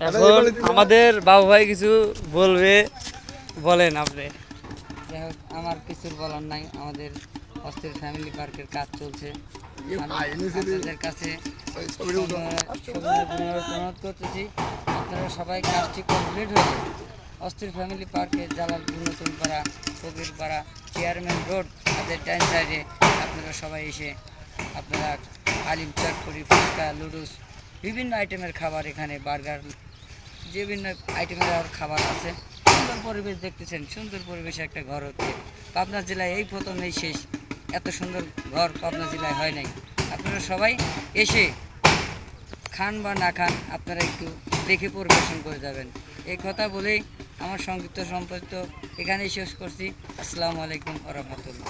এখন আমাদের বাবু ভাই কিছু বলবে, বলেন আপনি। যাই হোক, আমার কিছুর বলার নাই। আমাদের অস্থির ফ্যামিলি পার্কের কাজ চলছে। আমি আপনাদের কাছে অনুরোধ করতেছি, আপনারা সবাই কাজটি কমপ্লিট হয়ে অস্থির ফ্যামিলি পার্কে জালালপুর নতুন পাড়া, ফকির পাড়া, চেয়ারম্যান রোড, তাদের ডান সাইডে আপনারা সবাই এসে আপনারা আলিম চটপটি, ফুচকা, লুডুস, বিভিন্ন আইটেমের খাবার, এখানে বার্গার, বিভিন্ন আইটেমের আর খাবার আছে। সুন্দর পরিবেশ দেখতেছেন, সুন্দর পরিবেশে একটা ঘর হচ্ছে। পাবনা জেলায় এই প্রথম, এই শেষ, এত সুন্দর ঘর পাবনা জেলায় হয় নাই। আপনারা সবাই এসে খান বা না খান, আপনারা একটু দেখে পরিবেশন করে যাবেন। এই কথা বলেই আমার সংক্ষিপ্ত সম্পর্ক এখানেই শেষ করছি। আসসালামু আলাইকুম ওয়া রাহমাতুল্লাহ।